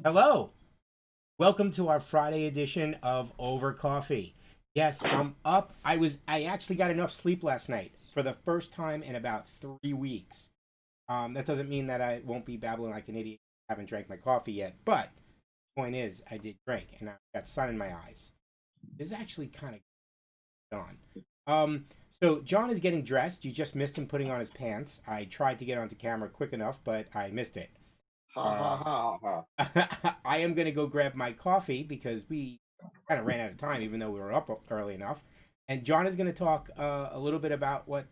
Hello. Welcome to our Friday edition of Over Coffee. Yes, I'm up. I actually got enough sleep last night for the first time in about 3 weeks. That doesn't mean that I won't be babbling like an idiot. I haven't drank my coffee yet, but the point is, I did drink and I got sun in my eyes. This is actually kind of gone. So John is getting dressed. You just missed him putting on his pants. I tried to get onto camera quick enough, but I missed it. Ha ha Uh, ha ha. I am going to go grab my coffee because we kind of ran out of time, even though we were up early enough. And John is going to talk um, a little bit about what's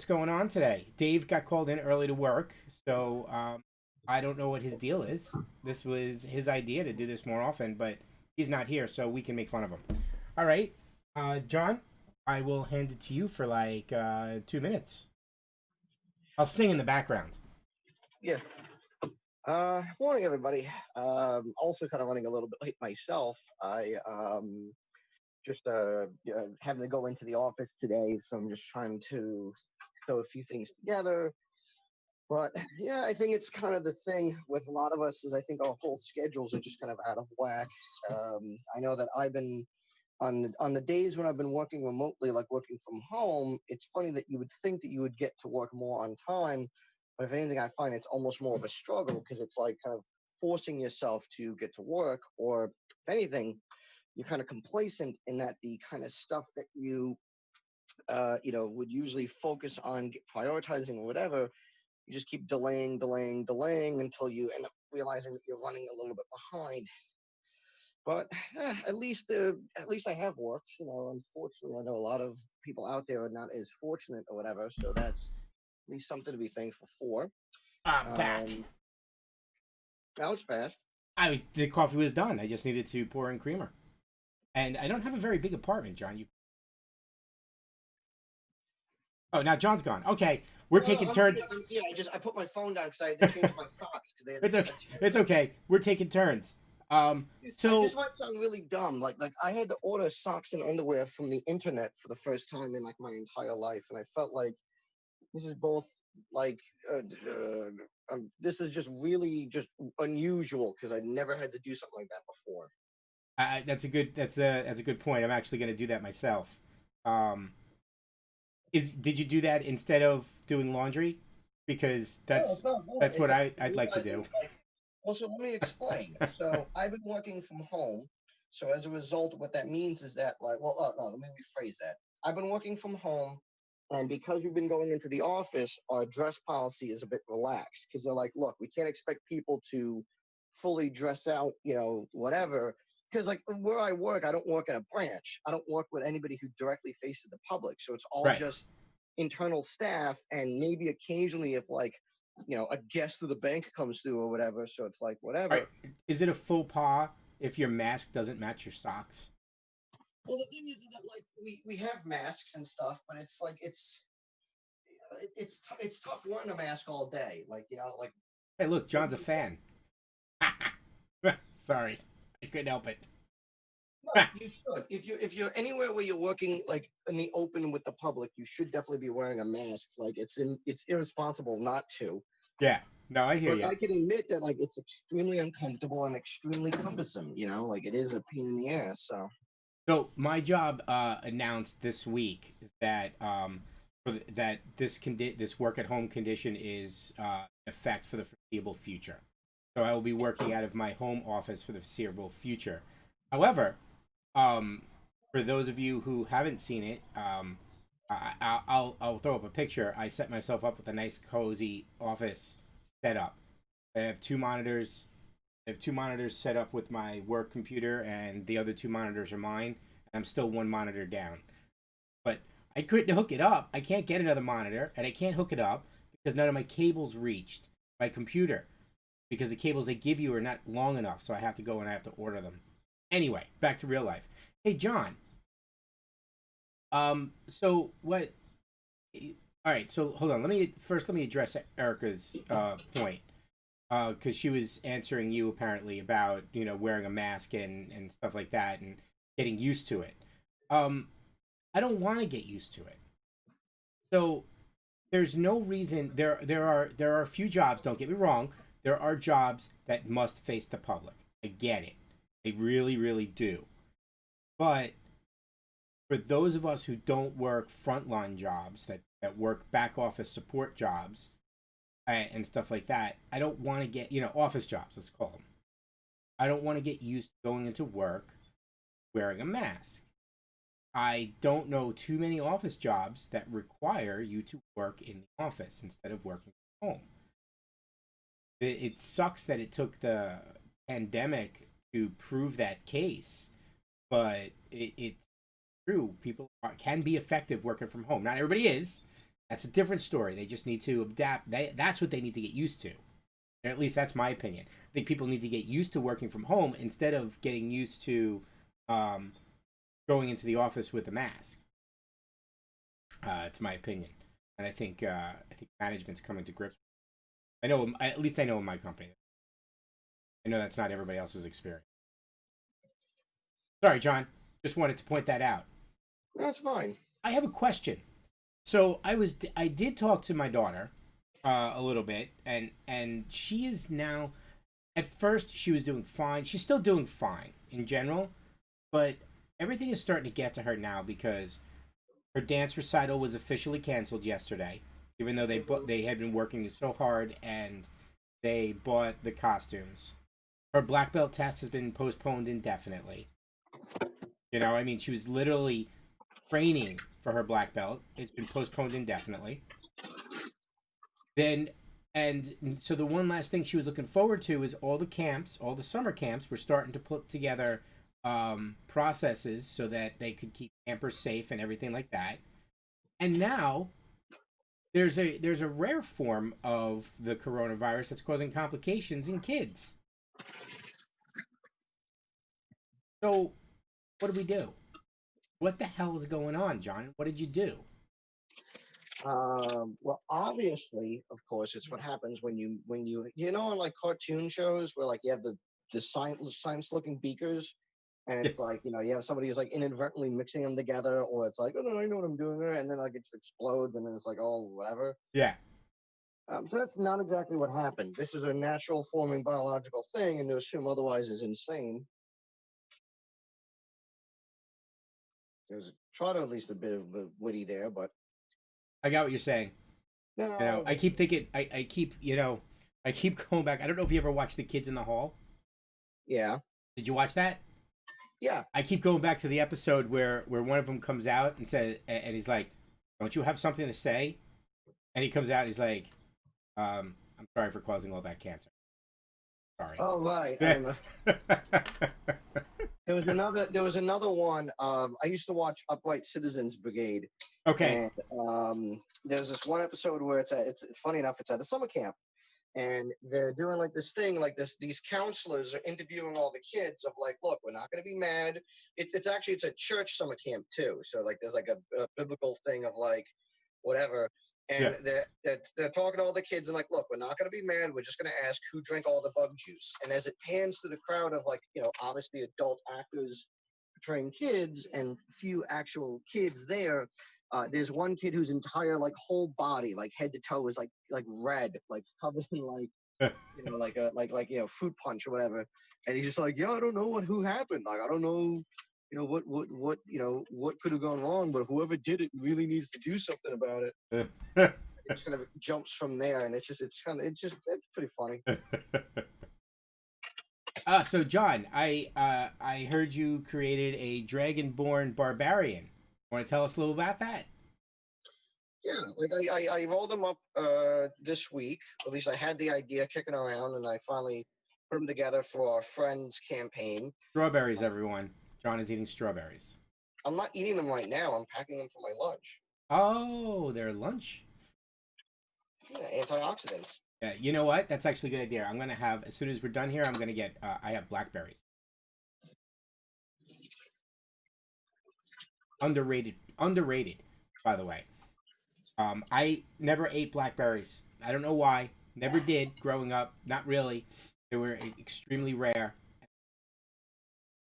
going on today. Dave got called in early to work, so I don't know what his deal is. This was his idea to do this more often, but he's not here, so we can make fun of him. All right, John, I will hand it to you for like 2 minutes. I'll sing in the background. Yeah. Morning, everybody. Also kind of running a little bit late myself. I just having to go into the office today, so I'm just trying to throw a few things together. But yeah, I think it's kind of the thing with a lot of us is I think our whole schedules are just kind of out of whack. I know that I've been on the days when I've been working remotely, like working from home. It's funny that you would think that you would get to work more on time, but if anything, I find it's almost more of a struggle because it's like kind of forcing yourself to get to work, or if anything, you're kind of complacent in that the kind of stuff that you would usually focus on prioritizing or whatever, you just keep delaying until you end up realizing that you're running a little bit behind. But at least I have worked. Unfortunately, I know a lot of people out there are not as fortunate or whatever. So that's at least something to be thankful for. I'm back. Um, that was fast. The coffee was done. I just needed to pour in creamer, and I don't have a very big apartment, John. You. Oh, now John's gone. Okay, we're No, taking I'm here. turns. I'm here. I put my phone down because I had to change my socks today. It's okay. It's okay. We're taking turns. So This might sound really dumb. Like I had to order socks and underwear from the internet for the first time in like my entire life, and I felt like this is both like this is just really just unusual because I never had to do something like that before. that's a good point. I'm actually going to do that myself. Um, is did you do that instead of doing laundry? Because No, it's not more. that's what It's that I'd like to do. well, so let me explain. So I've been working from home. So as a result, what that means is that, like, well, no, let me rephrase that. I've been working from home, and because we've been going into the office, our dress policy is a bit relaxed because they're like, look, we can't expect people to fully dress out, whatever. Because like where I work, I don't work in a branch. I don't work with anybody who directly faces the public. So it's all Right. just internal staff, and maybe occasionally if like a guest of the bank comes through or whatever. So it's like All right. whatever. Is it a faux pas if your mask doesn't match your socks? Well, the thing is that like we have masks and stuff, but it's like it's tough wearing a mask all day. Like like Hey, look, John's a fan. Sorry, I couldn't help it. no, you should. If you're anywhere where you're working like in the open with the public, you should definitely be wearing a mask. Like it's irresponsible not to. Yeah. No, I hear But you. I can admit that like it's extremely uncomfortable and extremely cumbersome. Like it is a pain in the ass. So So my job announced this week that that this work at home condition is in effect for the foreseeable future. So I will be working out of my home office for the foreseeable future. However, um, for those of you who haven't seen it, I'll throw up a picture. I set myself up with a nice cozy office setup. I have two monitors. I have two monitors set up with my work computer, and the other two monitors are mine. And I'm still one monitor down. But I couldn't hook it up. I can't get another monitor, and I can't hook it up because none of my cables reached my computer because the cables they give you are not long enough. So I have to go and I have to order them. Anyway, back to real life. Hey, John. So what? All right. So hold on. Let me address Erica's point because she was answering you apparently about wearing a mask and stuff like that and getting used to it. Um, I don't want to get used to it. So there's no reason there are a few jobs. Don't get me wrong. there are jobs that must face the public. I get it. I really, really do. But for those of us who don't work frontline jobs, that work back office support jobs and stuff like that, I don't want to get, office jobs, let's call them. I don't want to get used to going into work wearing a mask. I don't know too many office jobs that require you to work in the office instead of working from home. It sucks that it took the pandemic to prove that case, but it's true. People can be effective working from home. Not everybody is. That's a different story. They just need to adapt. That's what they need to get used to. Or at least that's my opinion. I think people need to get used to working from home instead of getting used to going into the office with a mask. It's my opinion, and I think management's coming to grips. I know, at least I know in my company. I know that's not everybody else's experience. Sorry, John. Just wanted to point that out. That's fine. I have a question. So I did talk to my daughter a little bit, and she is now. At first, she was doing fine. She's still doing fine in general, but everything is starting to get to her now because her dance recital was officially canceled yesterday, even though they had been working so hard and they bought the costumes. Her black belt test has been postponed indefinitely. I mean, she was literally training for her black belt. It's been postponed indefinitely. Then, and so the one last thing she was looking forward to is all the camps, all the summer camps were starting to put together processes so that they could keep campers safe and everything like that. And now there's a rare form of the coronavirus that's causing complications in kids. So what do we do? What the hell is going on, John? What did you do? Well, obviously, of course, it's what happens when you know, in like cartoon shows where like you have the science looking beakers, and Yeah. it's like you have somebody who's like inadvertently mixing them together, or it's like, oh no, I know what I'm doing there, and then like it explodes, and then it's like, oh whatever. Yeah. So that's not exactly what happened. This is a natural forming biological thing, and to assume otherwise is insane. There's try to at least a bit of witty there, but I got what you're saying. no, I keep thinking, I keep going back. I don't know if you ever watched The Kids in the Hall. yeah, Did you watch that? yeah. I keep going back to the episode where one of them comes out and says, and he's like, "Don't you have something to say?" And he comes out and he's like, "I'm sorry for causing all that cancer. Sorry." Oh right. There was another one. I used to watch Upright Citizens Brigade, Okay. and there's this one episode where it's funny enough, it's at a summer camp, and they're doing like this thing, like these counselors are interviewing all the kids of like, look, we're not going to be mad. It's actually it's a church summer camp too, so like there's like a biblical thing of like whatever. Yeah. And they're talking to all the kids and like, look, we're not going to be mad. We're just going to ask who drank all the bug juice. And as it pans to the crowd of like, obviously adult actors portraying kids and few actual kids there, there's one kid whose entire like whole body, like head to toe, is like red, like covered in like like a fruit punch or whatever. And he's just like, yeah, I don't know who happened. Like I don't know. What could have gone wrong, but whoever did it really needs to do something about it. It just kind of jumps from there, and it's pretty funny. So John, I heard you created a dragonborn barbarian. Want to tell us a little about that? Yeah, like I rolled them up this week. At least I had the idea kicking around, and I finally put them together for our friends campaign. Strawberries, everyone. John is eating strawberries. I'm not eating them right now. I'm packing them for my lunch. Oh, their lunch. Yeah, antioxidants. Yeah, you know what? That's actually a good idea. I'm gonna have as soon as we're done here. I'm gonna get. I have blackberries. Underrated. Underrated. By the way, I never ate blackberries. I don't know why. Never did growing up. Not really. They were extremely rare.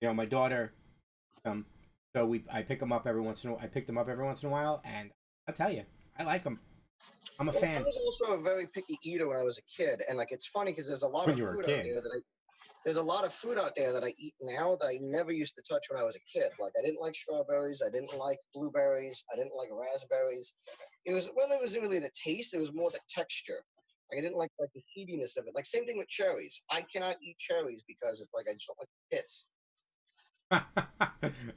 My daughter. So I pick them up every once in a while. I pick them up every once in a while, and I'll tell you, I like them. I'm a Well, I fan. was also a very picky eater when I was a kid, and like it's funny because there's a lot When of you were a food out kid. there there's a lot of food out there that I eat now that I never used to touch when I was a kid. Like I didn't like strawberries, I didn't like blueberries, I didn't like raspberries. It wasn't really the taste; it was more the texture. Like I didn't like the seediness of it. Like same thing with cherries. I cannot eat cherries because it's like I just don't like the pits.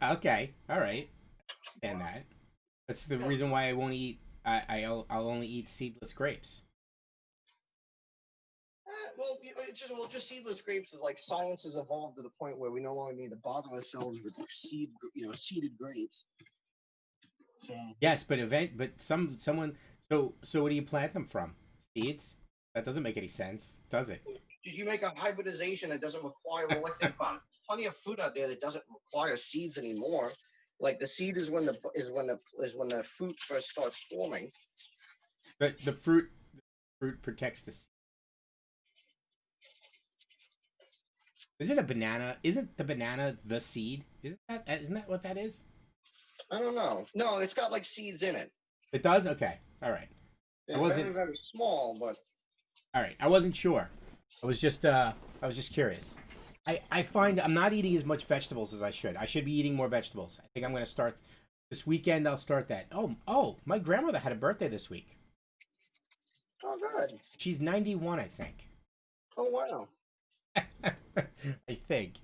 Okay, all right, and that. That's the Yeah. reason why I won't eat. I'll only eat seedless grapes. Well, just seedless grapes is like science has evolved to the point where we no longer need to bother ourselves with seeded grapes. So Yes, but someone. So where do you plant them from? Seeds? That doesn't make any sense, does it? you make a hybridization that doesn't require well, like think about it. Plenty of food out there that doesn't require seeds anymore. Like the seed is when the fruit first starts forming. The fruit protects the. Is it a banana? Isn't the banana the seed? Isn't that what that is? I don't know. No, it's got like seeds in it. It does. Okay. All right. I They're wasn't. very very small, but All right. I wasn't sure. I was just curious. I find I'm not eating as much vegetables as I should. I should be eating more vegetables. I think I'm going to start this weekend. I'll start that. Oh, my grandmother had a birthday this week. oh good. She's 91, I think. Oh wow. I think.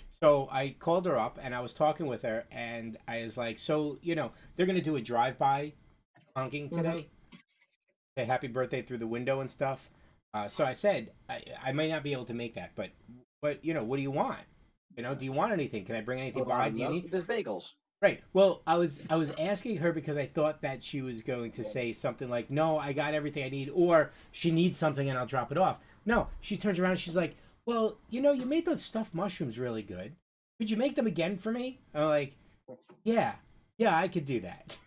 So I called her up and I was talking with her and I was like, so they're going to do a drive-by honking Mm-hmm. today. Say happy birthday through the window and stuff. So I said I might not be able to make that, but what do you want? Do you want anything? Can I bring anything by? Do you need? There's bagels. Right. Well, I was asking her because I thought that she was going to say something like, "No, I got everything I need," or she needs something and I'll drop it off. No, she turns around and she's like, "Well, you made those stuffed mushrooms really good. Could you make them again for me?" I'm like, "Yeah, yeah, I could do that."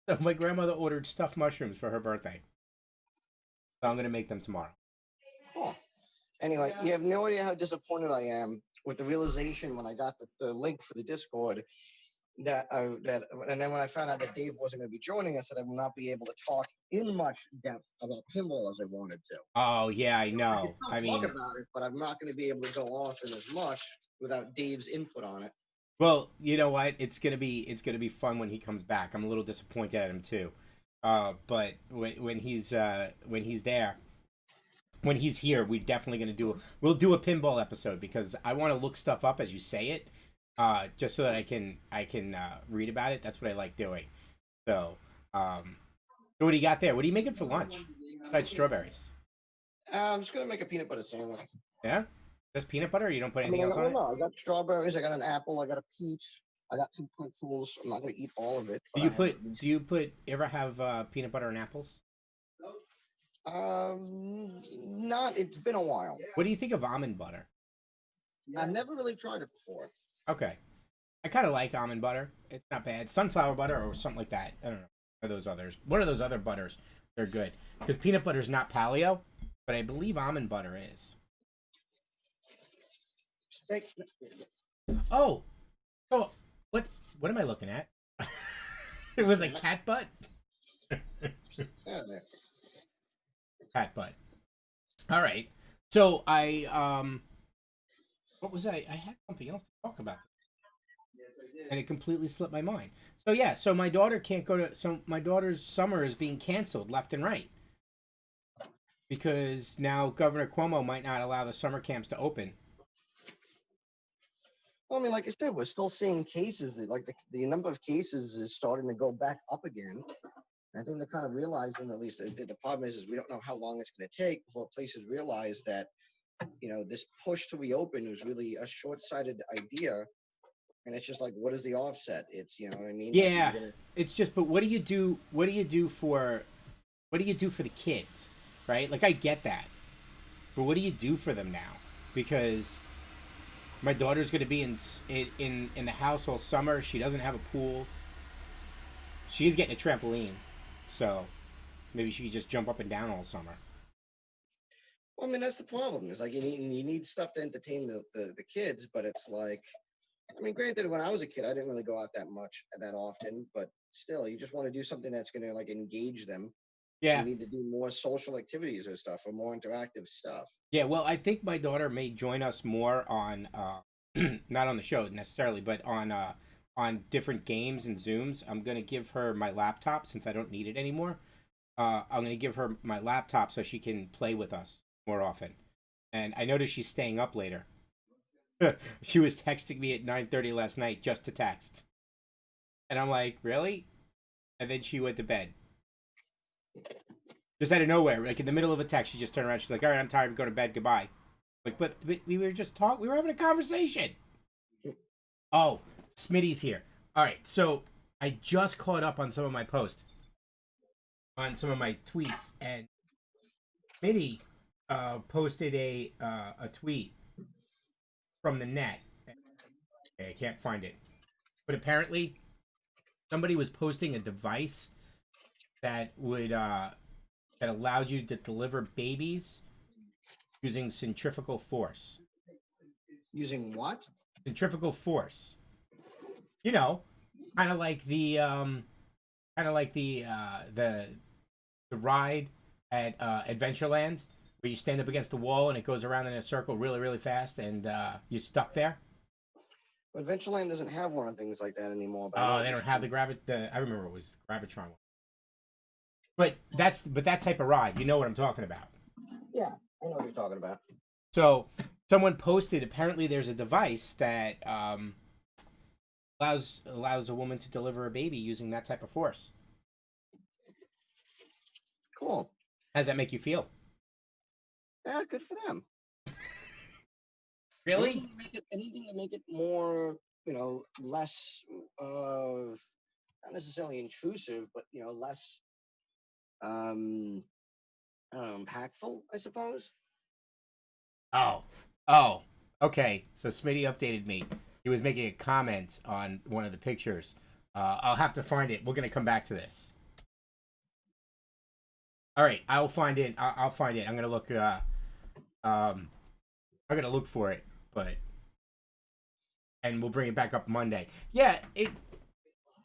So my grandmother ordered stuffed mushrooms for her birthday. So I'm gonna make them tomorrow. Cool. Anyway, you have no idea how disappointed I am with the realization when I got the link for the Discord and then when I found out that Dave wasn't going to be joining us, that I will not be able to talk in much depth about pinball as I wanted to. Oh yeah, I I can know. still I talk mean, about it, but I'm not going to be able to go off in as much without Dave's input on it. well, you know what? It's gonna be fun when he comes back. I'm a little disappointed at him too. But when he's there, when he's here, we're definitely gonna we'll do a pinball episode because I want to look stuff up as you say it, just so that I can read about it. That's what I like doing. So, so what do you got there? What are you making for lunch? Besides strawberries? I'm just going to make a peanut butter sandwich. Yeah, just peanut butter. Or you don't put I anything mean, else on it? no, I got strawberries, I got an apple, I got a peach, I got some pretzels. I'm not going to eat all of it, Do but you I have put do you put ever have peanut butter and apples? not. It's been a while. What do you think of almond butter? I've never really tried it before. Okay. I kind of like almond butter. It's not bad. Sunflower butter or something like that. I don't know. One of those others. One of those other butters. They're good. Because peanut butter is not paleo, but I believe almond butter is. Steak. Oh, so what am I looking at? It was a cat butt? Yeah, there. Cat butt. All right. So what was I had something else to talk about and it completely slipped my mind. So yeah, so my daughter can't go to so my daughter's summer is being canceled left and right because now Governor Cuomo might not allow the summer camps to open. Well, I mean, like I said, we're still seeing cases. Like the number of cases is starting to go back up again. I think they're kind of realizing, at least the problem is we don't know how long it's going to take before places realize that, this push to reopen was really a short-sighted idea. And it's just like, what is the offset? It's, you know what I mean? Like, Yeah, it's just but what do you do? What do you do for the kids? Right? Like I get that. But what do you do for them now? Because my daughter's going to be in the house all summer. She doesn't have a pool. She's getting a trampoline. So maybe she could just jump up and down all summer. well, I mean, that's the problem. It's like you need stuff to entertain the kids, but it's like, I mean, granted, when I was a kid, I didn't really go out that often, but still, you just want to do something that's going to like engage them. So you Yeah. need to do more social activities or stuff, or more interactive stuff. Yeah, well, I think my daughter may join us more on not on the show necessarily, but on different games and Zooms. I'm gonna give her my laptop since I don't need it anymore. I'm gonna give her my laptop so she can play with us more often. And I noticed she's staying up later. She was texting me at 9:30 last night just to text, and I'm like, really? And then she went to bed. Just out of nowhere, like in the middle of a text, she just turned around. She's like, "All right, I'm tired. I'm going to bed. Goodbye." Like, but we were just talking. We were having a conversation. Oh, Smitty's here. All right, so I just caught up on some of my posts, on some of my tweets, and Smitty posted a tweet from the net. Okay, I can't find it, but apparently somebody was posting a device that would that allowed you to deliver babies using centrifugal force. Using what? Centrifugal force. You know, kind of like the kind of like the ride at Adventureland where you stand up against the wall and it goes around in a circle really really fast and you're stuck there. Adventureland doesn't have one of things like that anymore, but I know Oh, what they you don't have mean. the gravit. I remember it was the gravitron one. But that type of ride, you know what I'm talking about. Yeah, I know what you're talking about. So someone posted. Apparently, there's a device that allows a woman to deliver a baby using that type of force. Cool. How does that make you feel? Yeah, good for them. Really? Anything to make it more, less of not necessarily intrusive, but less um impactful, I suppose. Oh, oh, okay. So Smitty updated me. He was making a comment on one of the pictures. I'll have to find it. We're gonna come back to this. All right, I'll find it. I'll find it. I'm gonna look. Um, I'm gonna look for it, but and we'll bring it back up Monday. Yeah, it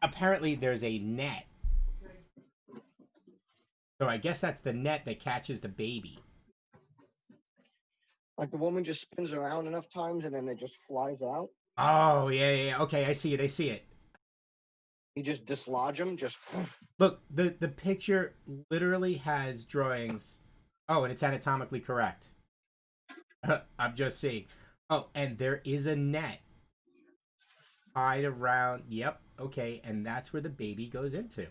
apparently there's a net. So I guess that's the net that catches the baby. Like the woman just spins around enough times and then it just flies out. Oh yeah, yeah. Yeah. Okay, I see it. I see it. You just dislodge them, just Look, the picture literally has drawings. Oh, and it's anatomically correct. I'm just seeing. Oh, and there is a net tied around. Yep. Okay, and that's where the baby goes into.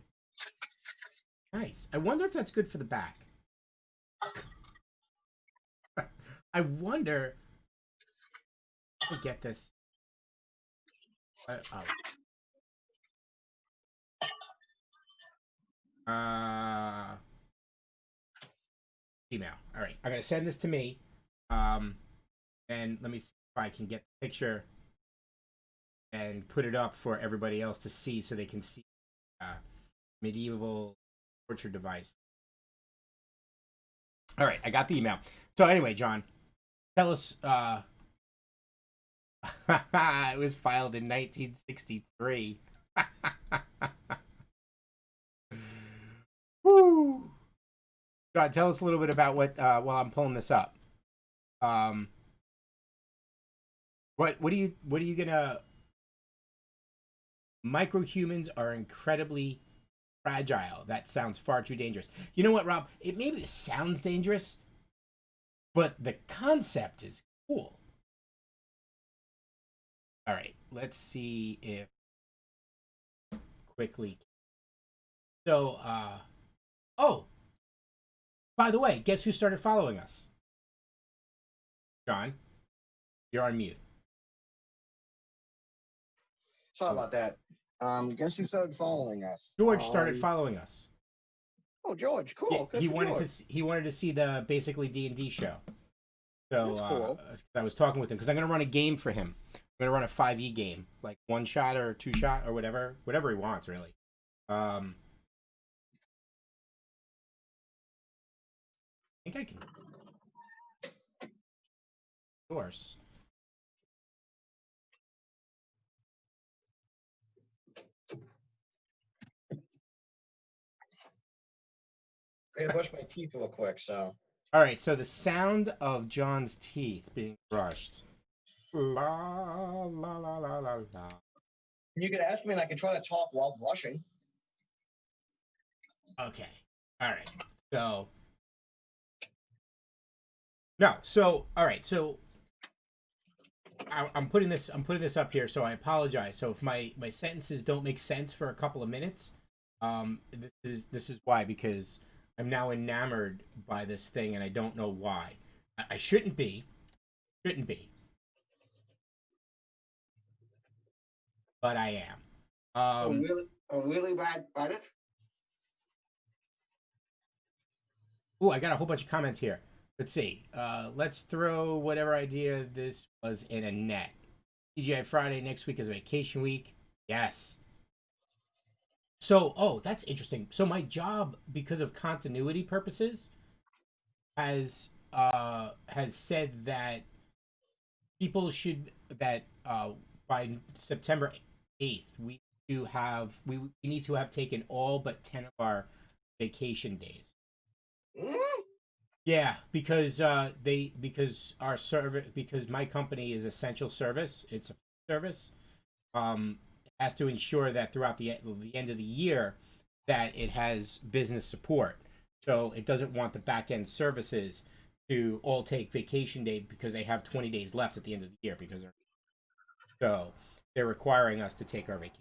Nice. I wonder if that's good for the back. I wonder. I get this. Oh. Email. All right. I'm gonna send this to me. Um, and let me see if I can get the picture and put it up for everybody else to see, so they can see medieval torture device. All right, I got the email. So anyway, John, tell us. It was filed in 1963. Woo! John, tell us a little bit about what while I'm pulling this up. Um, what are you gonna? Microhumans are incredibly fragile. That sounds far too dangerous. You know what, Rob? It maybe sounds dangerous, but the concept is cool. All right, let's see if quickly. So, oh, by the way, guess who started following us? John, you're on mute. sorry Oh, about that. Guess who started following us? George started following us. Oh, George, Yeah, cool. Good for George. he wanted to see the basically D&D show. So That's cool. I was talking with him because I'm gonna run a game for him. I'm gonna run a 5e game, like one shot or two shot or whatever he wants really. Um, I think I can source. I gotta brush my teeth real quick, so. All right, so the sound of John's teeth being brushed. La la la la la la. You could ask me, and I can try to talk while brushing. Okay. All right. So no. So all right. So I'm putting this. I'm putting this up here. So I apologize. So if my sentences don't make sense for a couple of minutes, this is why, because I'm now enamored by this thing and I don't know why. I shouldn't be. Shouldn't be. But I am. Oh, really? Oh, really bad at it? Oh, I got a whole bunch of comments here. Let's see. Let's throw whatever idea this was in a net. TGI Friday next week is vacation week. Yes. So, oh, that's interesting. So my job, because of continuity purposes, has said that people should that by September 8th we need to have taken all but 10 of our vacation days. Mm? Yeah, because our service, because my company is essential service. It's a service. Has to ensure that throughout the end of the year that it has business support. So it doesn't want the back end services to all take vacation day because they have 20 days left at the end of the year because they're requiring us to take our vacation.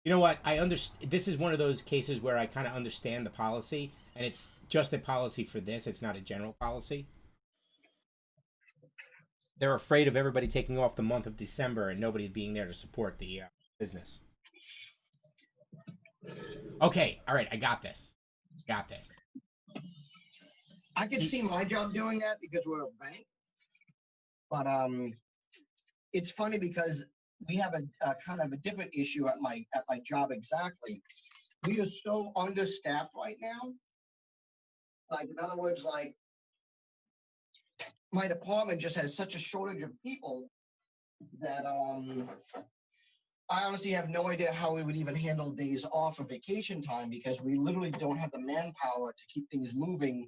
You know what? I understand. This is one of those cases where I kind of understand the policy, and it's just a policy for this. It's not a general policy. They're afraid of everybody taking off the month of December and nobody being there to support the business. Okay, all right, I got this. Got this. I could see my job doing that because we're a bank, but it's funny because we have a kind of a different issue at my job exactly. We are so understaffed right now. Like in other words, like my department just has such a shortage of people that I honestly have no idea how we would even handle days off of vacation time because we literally don't have the manpower to keep things moving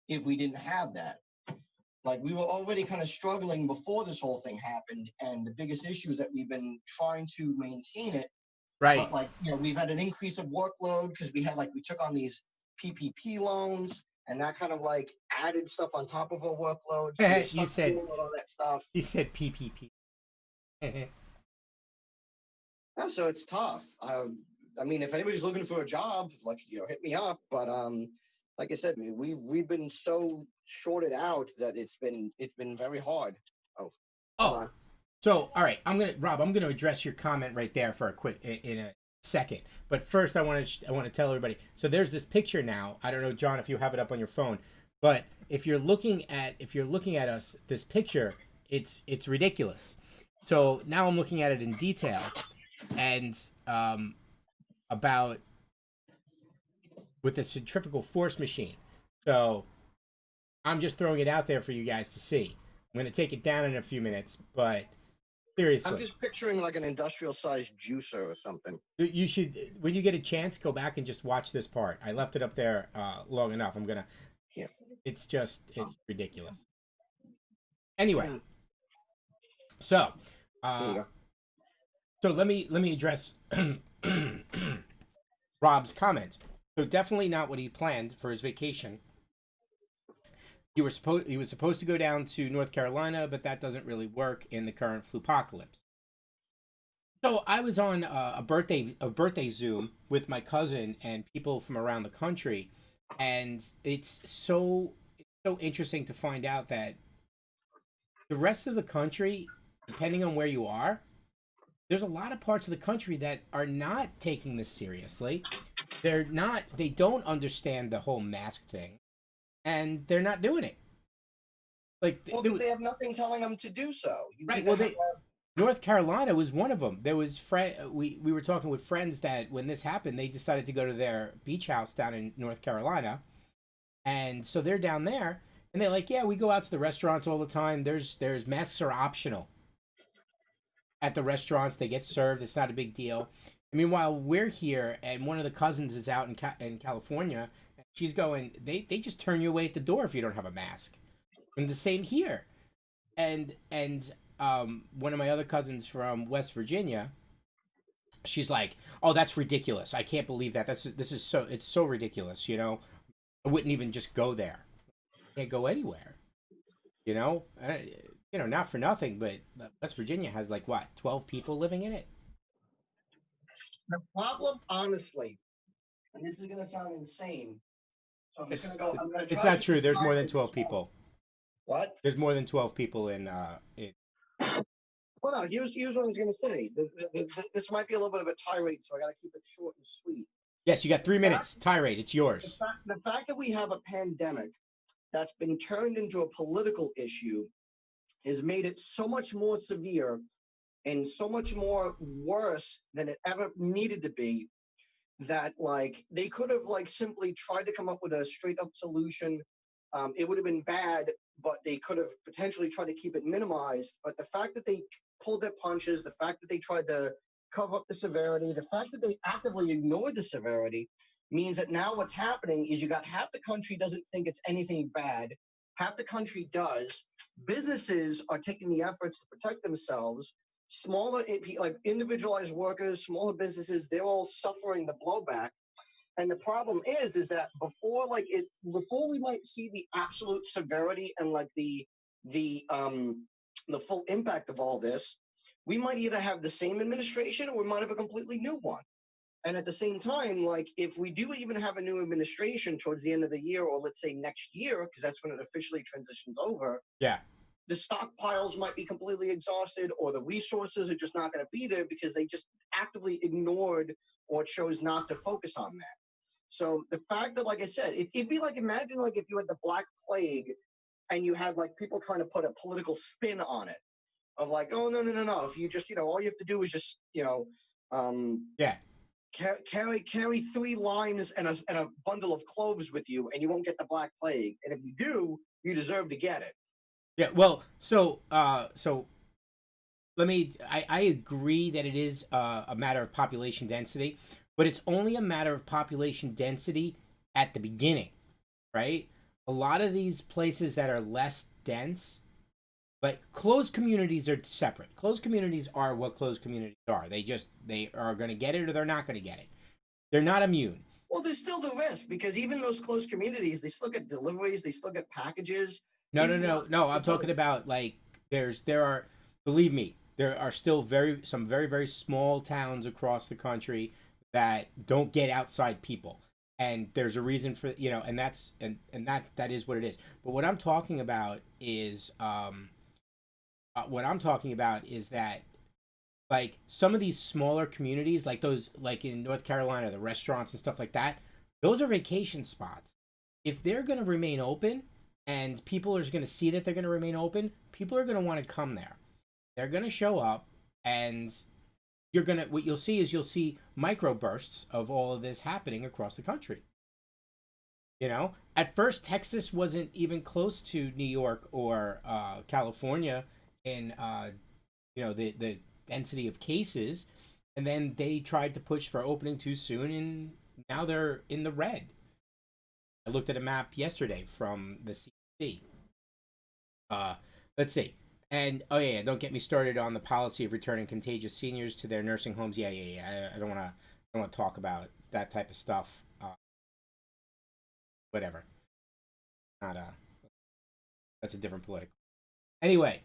if we didn't have that. Like we were already kind of struggling before this whole thing happened, and the biggest issue is that we've been trying to maintain it, Right. but like we've had an increase of workload because we took on these PPP loans, and that kind of like added stuff on top of our workload. So we're you stuck said dealing with all that stuff. you said PPP. Yeah, so it's tough. I mean, if anybody's looking for a job, like hit me up. But like I said, we've been so shorted out that it's been very hard. Oh, hold Oh, on. so all right, I'm gonna address your comment right there for a quick in a second. But first, I want to tell everybody. So there's this picture now. I don't know, John, if you have it up on your phone, but if you're looking at us, this picture, it's ridiculous. So now I'm looking at it in detail, and about with the centrifugal force machine. So I'm just throwing it out there for you guys to see. I'm going to take it down in a few minutes, but I'm seriously, just picturing like an industrial sized juicer or something. you should, when you get a chance, go back and just watch this part. I left it up there long enough. Yeah. It's ridiculous. Anyway, Hmm. so Here you uh, go. so let me address Rob's comment. So definitely not what he planned for his vacation. He was supposed to go down to North Carolina, but that doesn't really work in the current flu apocalypse. So I was on a birthday Zoom with my cousin and people from around the country, and it's so interesting to find out that the rest of the country, depending on where you are, there's a lot of parts of the country that are not taking this seriously. They don't understand the whole mask thing, and they're not doing it. Like Well, there was they have nothing telling them to do so. You right. either Well, have they North Carolina was one of them. There was we were talking with friends that when this happened, they decided to go to their beach house down in North Carolina, and so they're down there, and they're like, yeah, we go out to the restaurants all the time. There's masks are optional at the restaurants. They get served. It's not a big deal. And meanwhile, we're here, and one of the cousins is out in California. She's going, they just turn you away at the door if you don't have a mask. And the same here. And one of my other cousins from West Virginia, she's like, "Oh, that's ridiculous. I can't believe that. This is so it's so ridiculous, you know. I wouldn't even just go there. Can't go anywhere, you know? Not for nothing, but West Virginia has like what, 12 people living in it? The problem, honestly, and this is going to sound insane, so I'm just going It's to go. I'm going to it's try to not keep true. it There's more hard than for this 12 one. people. What? There's more than 12 people in. Well, no. Here's what I was going to say. This might be a little bit of a tirade, so I got to keep it short and sweet. Yes, you got 3 Fact, minutes. Tirade, it's yours. the fact that we have a pandemic that's been turned into a political issue has made it so much more severe and so much more worse than it ever needed to be, that like they could have like simply tried to come up with a straight up solution. It would have been bad, but they could have potentially tried to keep it minimized. But the fact that they pulled their punches, the fact that they tried to cover up the severity, the fact that they actively ignored the severity means that now what's happening is you got half the country doesn't think it's anything bad, half the country does. Businesses are taking the efforts to protect themselves. Smaller, like individualized workers, smaller businesses, they're all suffering the blowback. And the problem is that before we might see the absolute severity and like the full impact of all this, we might either have the same administration or we might have a completely new one. And at the same time, like if we do even have a new administration towards the end of the year, or let's say next year, because that's when it officially transitions over, Yeah. the stockpiles might be completely exhausted, or the resources are just not going to be there because they just actively ignored or chose not to focus on that. So the fact that, like I said, it'd be like, imagine like if you had the Black Plague and you had like people trying to put a political spin on it of like, oh no no no no, if you just all you have to do is just um, Yeah. carry 3 limes and a bundle of cloves with you, and you won't get the Black Plague. And if you do, you deserve to get it. Yeah. Well, so let me I agree that it is a matter of population density, but it's only a matter of population density at the beginning, right? A lot of these places that are less dense, like closed communities, are separate. Closed communities are what closed communities are. They are going to get it or they're not going to get it. They're not immune. Well, there's still the risk because even those closed communities, they still get deliveries, they still get packages. No, no, It's no, not no. I'm because talking about like there are, believe me, there are still very small towns across the country that don't get outside people, and there's a reason for and that is what it is. But what I'm talking about is that like some of these smaller communities, like those like in North Carolina, the restaurants and stuff like that, those are vacation spots. If they're going to remain open and people are going to see that they're going to remain open, people are going to want to come there. They're going to show up, and what you'll see is you'll see microbursts of all of this happening across the country. At first Texas wasn't even close to New York or California in the density of cases, and then they tried to push for opening too soon, and now they're in the red. I looked at a map yesterday from the CDC. Uh, let's see. And oh yeah, don't get me started on the policy of returning contagious seniors to their nursing homes. Yeah. I don't want to talk about that type of stuff. Whatever. Not That's a different political. Anyway,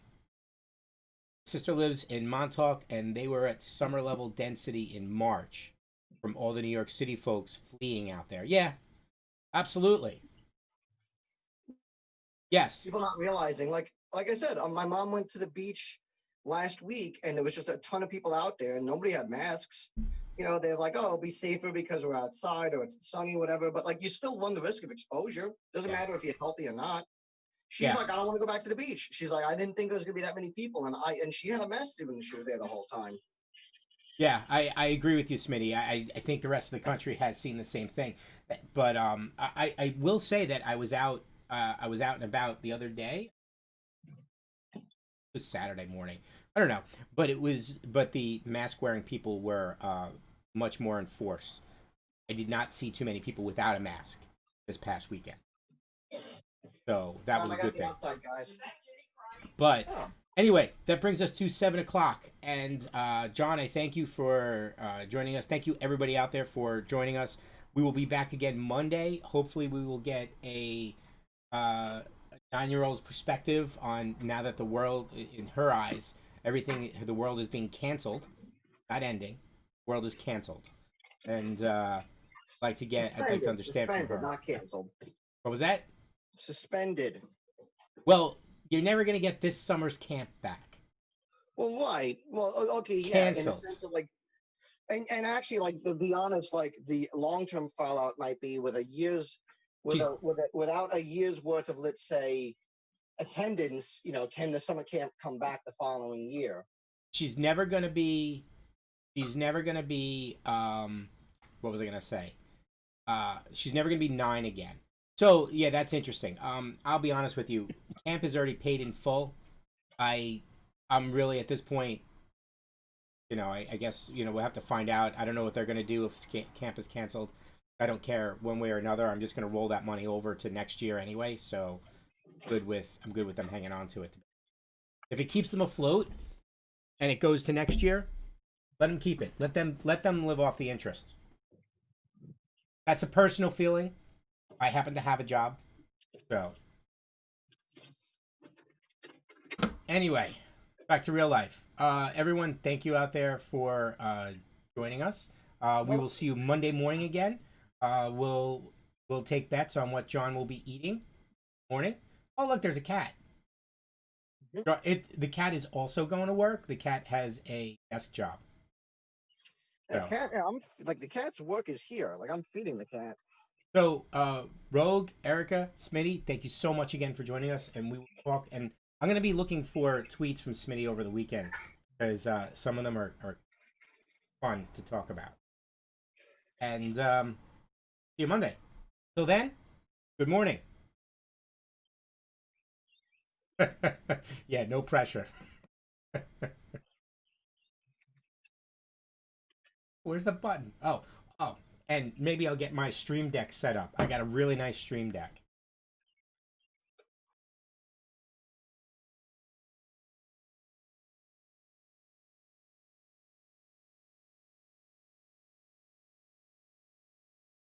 sister lives in Montauk, and they were at summer level density in March from all the New York City folks fleeing out there. Yeah, absolutely. Yes. people not realizing. Like I said, my mom went to the beach last week, and there was just a ton of people out there, and nobody had masks. They're like, "Oh, it'll be safer because we're outside or it's sunny, whatever." But like, you still run the risk of exposure. Doesn't Yeah. matter if you're healthy or not. She's Yeah. like, "I don't want to go back to the beach." She's like, "I didn't think there was gonna be that many people," and she had a mask when she was there the whole time. Yeah, I agree with you, Smitty. I think the rest of the country has seen the same thing. But I will say that I was out and about the other day. It was Saturday morning. I don't know, but the mask wearing people were much more in force. I did not see too many people without a mask. this past weekend. So that was I a got good the thing. outside guys. But Oh, anyway, that brings us to 7 o'clock. And John, I thank you for joining us. Thank you, everybody out there, for joining us. We will be back again Monday. Hopefully, we will get a 9-year-old's perspective on now that the world, in her eyes, everything, the world is being canceled, not ending. The world is canceled. And I'd like to understand from suspended, her. not canceled. What was that? Suspended. Well, you're never going to get this summer's camp back. Well, right. Well, okay, yeah. In the Canceled. sense of like, and actually, like to be honest, like the long term fallout might be with a year's She's without a year's worth of, let's say, attendance. Can the summer camp come back the following year? she's never going to be she's never going to be what was I going to say? She's never going to be 9 again. So, yeah, that's interesting. I'll be honest with you. Camp is already paid in full. I I'm really at this point, I guess, we'll have to find out. I don't know what they're going to do if camp is canceled. I don't care one way or another. I'm just going to roll that money over to next year anyway. So I'm good with them hanging on to it. If it keeps them afloat and it goes to next year, let them keep it. Let them live off the interest. That's a personal feeling. I happen to have a job. So anyway, back to real life. Everyone, thank you out there for joining us. We will see you Monday morning again. We'll take bets on what John will be eating morning. Oh, look, there's a cat. The cat is also going to work. The cat has a desk job. The So, cat. I'm like the cat's work is here. Like I'm feeding the cat. Rogue, Erica, Smitty, thank you so much again for joining us, and we will talk. And I'm going to be looking for tweets from Smitty over the weekend because some of them are fun to talk about. And see you Monday. Till then, good morning. Yeah, no pressure. Where's the button? Oh, and maybe I'll get my stream deck set up. I got a really nice stream deck.